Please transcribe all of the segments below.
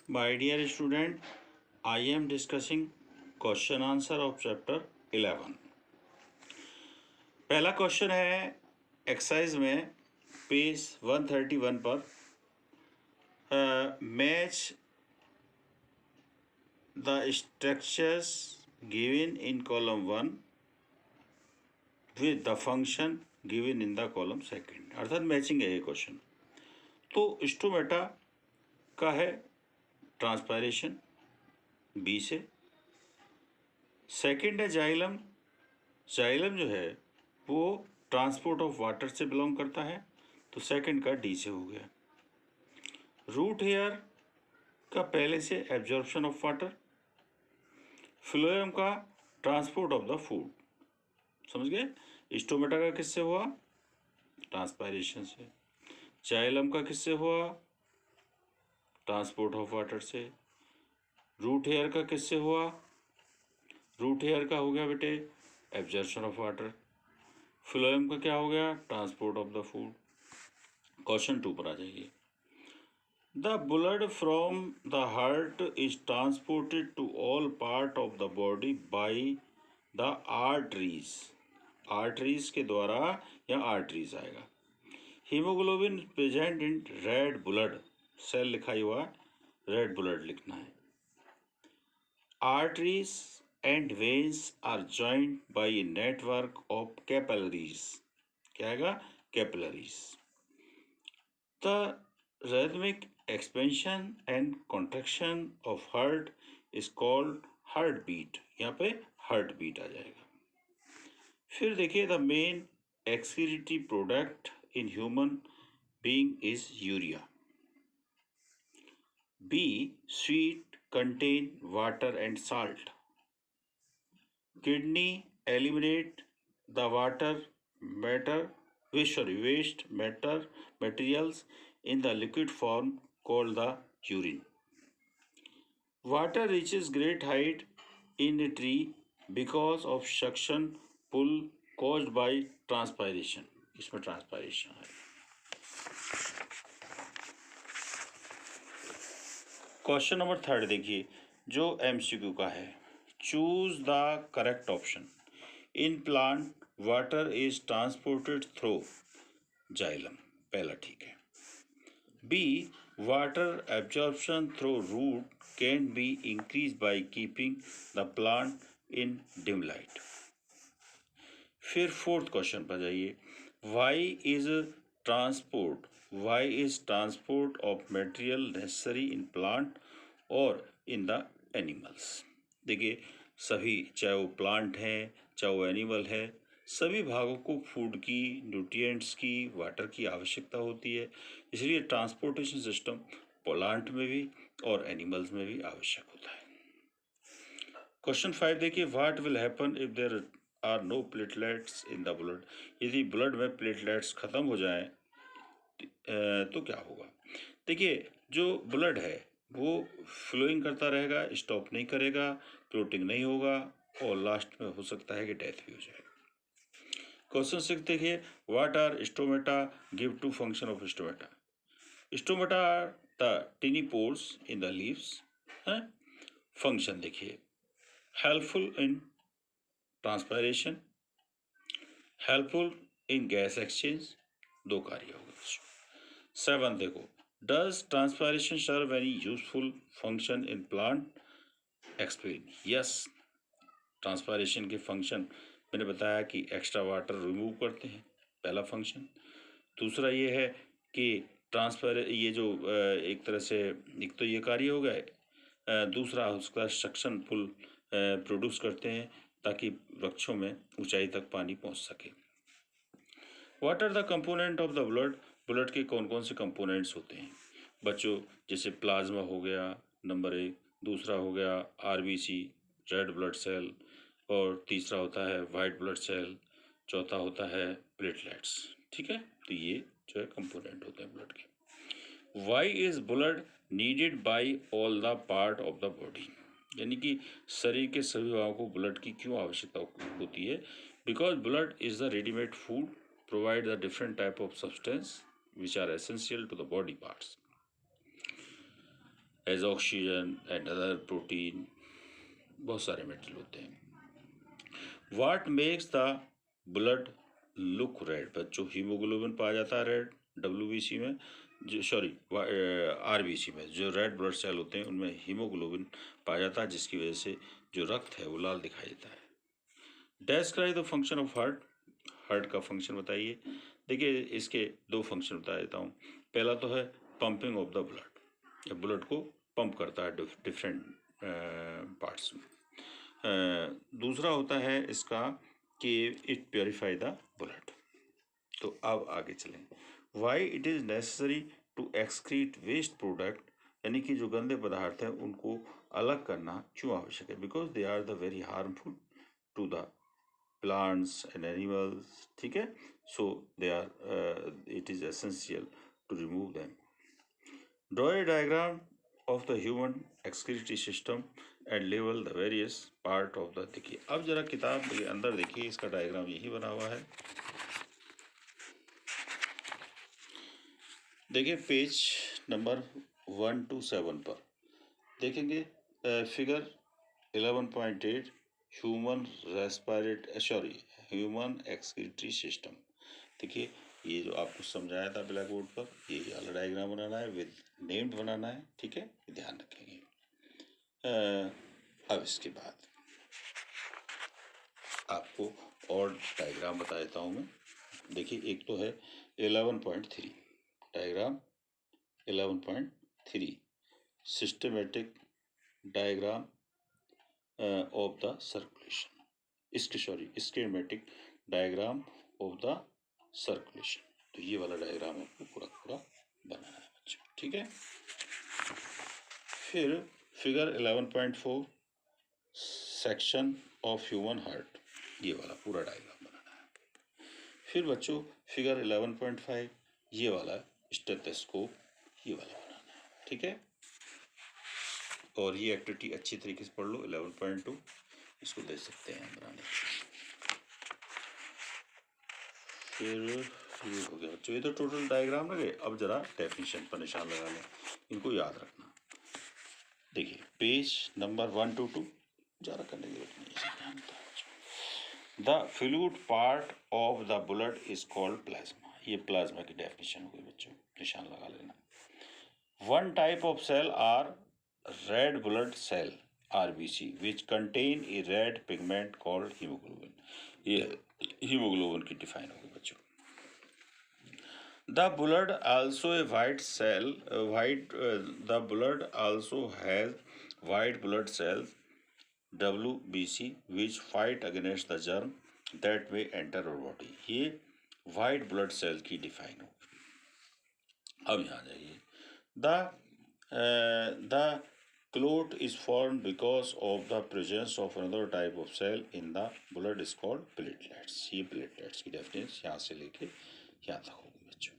My dear student, I am discussing question answer of chapter 11. पहला question है exercise में page 131 पर match the structures given in column 1 with the function given in the column second, अर्थात matching है ये question. तो stomata का है ट्रांसपायरेशन बी से, सेकंड है जाइलम। जाइलम जो है वो ट्रांसपोर्ट ऑफ वाटर से बिलोंग करता है, तो सेकंड का डी से हो गया। रूट हेयर का पहले से एब्जॉर्प्शन ऑफ वाटर, फ्लोएम का ट्रांसपोर्ट ऑफ द फूड, समझ गए। स्टोमेटा का किससे हुआ? ट्रांसपायरेशन से। जाइलम का किससे हुआ? ट्रांसपोर्ट ऑफ वाटर से। रूट हेयर का किससे हुआ? रूट हेयर का हो गया बेटे एब्जॉर्प्शन ऑफ वाटर। फ्लोएम का क्या हो गया? Transport of the food. Question 2 पर आ जाइए। The blood from the heart is transported to all part of the body by the arteries. Arteries के द्वारा या आर्टरीज आएगा। Haemoglobin present in red blood cell लिखा हुआ, रेड ब्लड लिखना है। Arteries and veins are joined by a network of capillaries. क्या आएगा? Capillaries. The rhythmic expansion and contraction of heart is called heart beat. यहाँ पे heart beat आ जाएगा। फिर देखिए the main excretory product in human being is urea. B sweat contain water and salt. Kidney eliminate the water matter waste materials in the liquid form called the urine. Water reaches great height in a tree because of suction pull caused by transpiration. इसमें transpiration है। Question number 3 देखिए, जो MCQ का है। Choose the correct option. In plant water is transported through xylem, पहला ठीक है। B water absorption through root can be increase by keeping the plant in dim light. फिर फोर्थ क्वेश्चन पर जाइए। Why is transport of material necessary in plant और in the animals. देखिए सभी, चाहे वो प्लांट है चाहे वो एनिमल है, सभी भागों को फूड की, न्यूट्रिएंट्स की, वाटर की आवश्यकता होती है। इसलिए ट्रांसपोर्टेशन सिस्टम प्लांट में भी और एनिमल्स में भी आवश्यक होता है। क्वेश्चन 5 देखिए, what will happen if there are no platelets in the blood. यदि ब्लड में प्लेटलेट्स खत्म हो जाएं तो क्या होगा? देखिए जो ब्लड है वो फ्लोइंग करता रहेगा, स्टॉप नहीं करेगा, क्लोटिंग नहीं होगा और लास्ट में हो सकता है कि डेथ भी हो जाए। क्वेश्चन 6 देखिए, what are stomata give to function of stomata. Stomata are the tiny pores in the leaves. Function देखिए, helpful in transpiration, helpful in gas exchange, दो कार्य हो गए। 7 देखो, does transpiration serve any useful function in plant? Explain. Yes, transpiration के function मैंने बताया कि एक्स्ट्रा वाटर रिमूव करते हैं, पहला फंक्शन। दूसरा ये है कि ये जो एक तरह से एक तो ये कार्य हो गए, दूसरा उसका सक्शन पुल प्रोड्यूस करते हैं ताकि वृक्षों में ऊंचाई तक पानी पहुंच सके। What are the component of the blood. Blood के कौन कौन से कंपोनेंट्स होते हैं बच्चों? जैसे प्लाज्मा हो गया नंबर 1, दूसरा हो गया आरबीसी रेड ब्लड सेल, और तीसरा होता है वाइट ब्लड सेल, चौथा होता है प्लेटलेट्स। ठीक है, तो ये जो है कंपोनेंट होते हैं ब्लड के। Why is blood needed by all the part of the body, यानी कि शरीर के सभी भागों को ब्लड की क्यों आवश्यकता होती है? Because blood is the readymade food, provide the different type of substance which are essential to the body parts. Has oxygen and other protein, बहुत सारे मेटल होते हैं। What makes the blood look red, बच्चों haemoglobin पाया जाता है red WBC में, जो सॉरी RBC में, जो रेड ब्लड सेल होते हैं उनमें हीमोग्लोबिन पाया जाता है, जिसकी वजह से जो रक्त है वो लाल दिखाई देता है। Describe the function of heart, heart का फंक्शन बताइए। देखिए इसके दो फंक्शन बता देता हूँ। पहला तो है pumping of the blood, blood को पंप करता है डिफरेंट पार्ट्स में। दूसरा होता है इसका कि इट प्योरीफाई द ब्लड। तो अब आगे चलें। Why it is necessary to excrete waste product, यानी कि जो गंदे पदार्थ हैं उनको अलग करना क्यों आवश्यक है? Because they are the very harmful to the plants and animals, ठीक है। So they are it is essential to remove them. Draw a diagram of the human excretory system and लेवल the various part of the, देखिए अब जरा किताब के अंदर देखिए, इसका डायग्राम यही बना हुआ है। देखिए पेज नंबर 1 to 7 पर देखेंगे figure 11.8 human human excretory system. देखिए ये जो आपको समझाया था ब्लैक बोर्ड पर, ये वाला डायग्राम बनाना है, विद नेम्ड बनाना है, ठीक है, ध्यान रखेंगे। अब इसके बाद आपको और डायग्राम बता देता हूँ मैं। देखिए एक तो है 11.3 diagram 11.3 systematic diagram of the circulation, schematic diagram of the circulation. तो ये वाला डायग्राम आपको पूरा पूरा बनाना है बच्चों, ठीक है। फिर figure 11.4 section of human heart, ये वाला पूरा डायग्राम बनाना है। फिर बच्चों फिगर 11.5 ये वाला स्टेथोस्कोप, ये वाला बनाना है, ठीक है। और ये एक्टिविटी अच्छी तरीके से पढ़ लो। 11.2 इसको दे सकते हैं बनाने। फिर ये हो गया बच्चों, ये तो टोटल डायग्राम लगे। अब जरा डेफिनेशन पर निशान लगा लें, इनको याद रखना। देखिए पेज नंबर 1 to 2 ज़्यादा करने की जरूरत नहीं है। The fluid part of the blood is called plasma, ये प्लाज्मा की डेफिनेशन हो गई बच्चों, निशान लगा लेना। One type of cell are red blood cell RBC which contain a red pigment called hemoglobin, ये हीमोग्लोबिन की डिफाइन होगी बच्चों। The blood also a white cell the blood also has white blood cells WBC which fight against the germ that may enter our body, ये white blood cell की define होगी। अब यहाँ जाइए। The clot is formed because of the presence of another type of cell in the blood is called platelets, ये platelets की definition यहाँ से लेके यहाँ तक होगी बच्चों।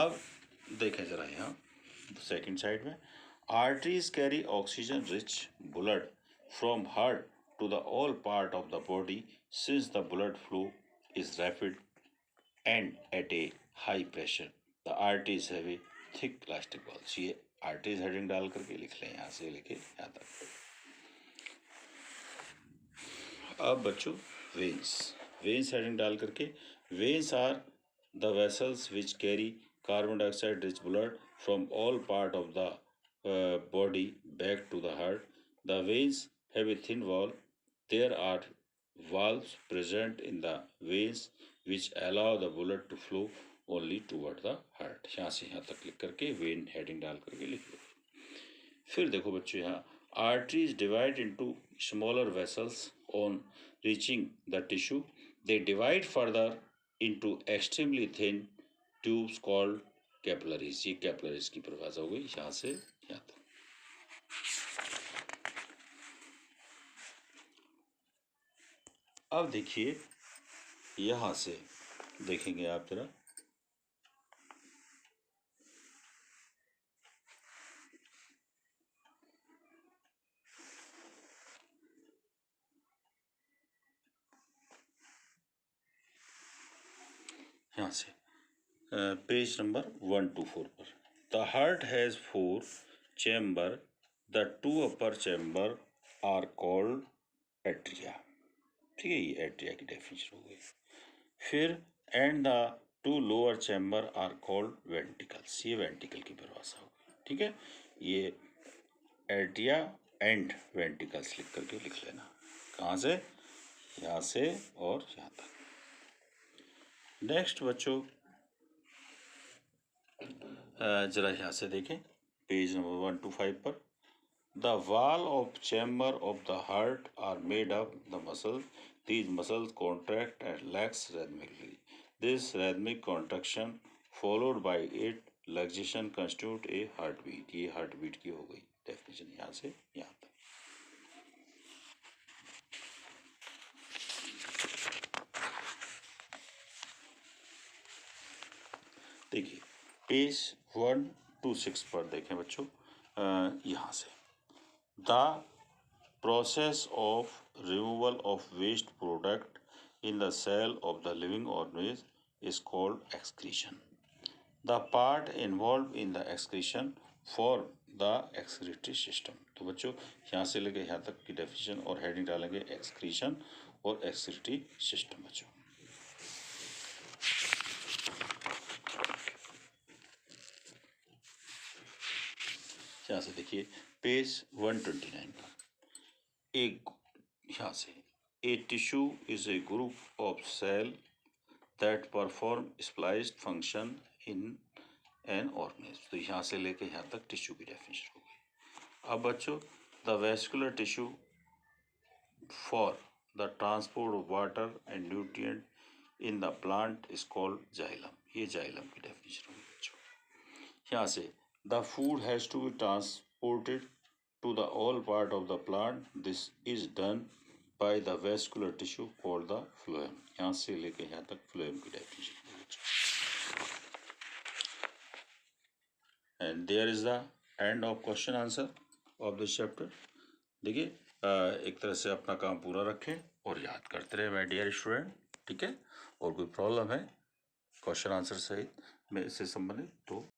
अब देखें जरा यहाँ सेकंड साइड में, arteries carry oxygen rich blood from heart to the all part of the body since the blood flow is rapid and at a high pressure. The arteries have a thick plastic walls, ये arteries heading डाल करके लिख लें, यहाँ से लेके यहाँ तक। अब बच्चों वेन्स, वेन्स हेडिंग डाल करके, veins are the vessels which carry carbon dioxide rich blood from all part of the body back to the heart. The veins have a thin wall, there are valves present in the veins which allow the blood to flow only toward the heart। यहाँ से यहाँ तक लिख करके when heading डाल करके लिख लो। फिर देखो बच्चों यहाँ arteries divide into smaller vessels on reaching the tissue, they divide further into extremely thin tubes called capillaries, ये capillaries की परिभाषा हो गई यहाँ से यहाँ तक। अब देखिए यहाँ से देखेंगे आप जरा, यहाँ से पेज नंबर 1 to 4 पर। The heart has 4 chamber, the two upper chamber are called atria. ठीक है, ये एट्रिया की डेफिनेशन हो गई। फिर and the two lower chamber are called ventricles, ये वेंटिकल की परिभाषा हो गई। ठीक है, ये एट्रिया एंड वेंटिकल्स लिख करके लिख लेना। कहाँ से? यहाँ से और यहाँ तक। नेक्स्ट बच्चों जरा यहाँ से देखें पेज नंबर 1 to 5 पर। The wall of chamber of the heart are made of the muscles. These muscles contract and relax rhythmically. This rhythmic contraction followed by its relaxation constitute a heartbeat. ये heartbeat की हो गई definition यहाँ से यहाँ तक। देखिए पेज 1 to 6 पर देखें बच्चों, यहाँ से The process of removal of waste product in the cell of the living organism is called excretion. The part involved in the excretion for the excretory system. तो बच्चों यहाँ से लेके यहाँ तक की डेफिनेशन और हेडिंग डालेंगे excretion और excretory system। बच्चों यहाँ से देखिए पेज 129 पर एक यहाँ से A tissue is a group of cell that perform spliced function in an organism। तो यहाँ से लेके यहाँ तक टिश्यू की डेफिनेशन हो गई। अब बच्चों the vascular tissue for the transport of water and nutrient in the plant is called xylem, ये जाइलम की डेफिनेशन होगी बच्चों। यहाँ से the food has to be transported to the all part of the plant. This is done by the vascular tissue called the phloem। यहाँ से लेके यहाँ तक phloem की definition। And there is the end of question answer of this chapter। देखिए एक तरह से अपना काम पूरा रखें और याद करते रहे माय डियर स्टूडेंट। ठीक है, और कोई प्रॉब्लम है क्वेश्चन आंसर सहित में इससे संबंधित तो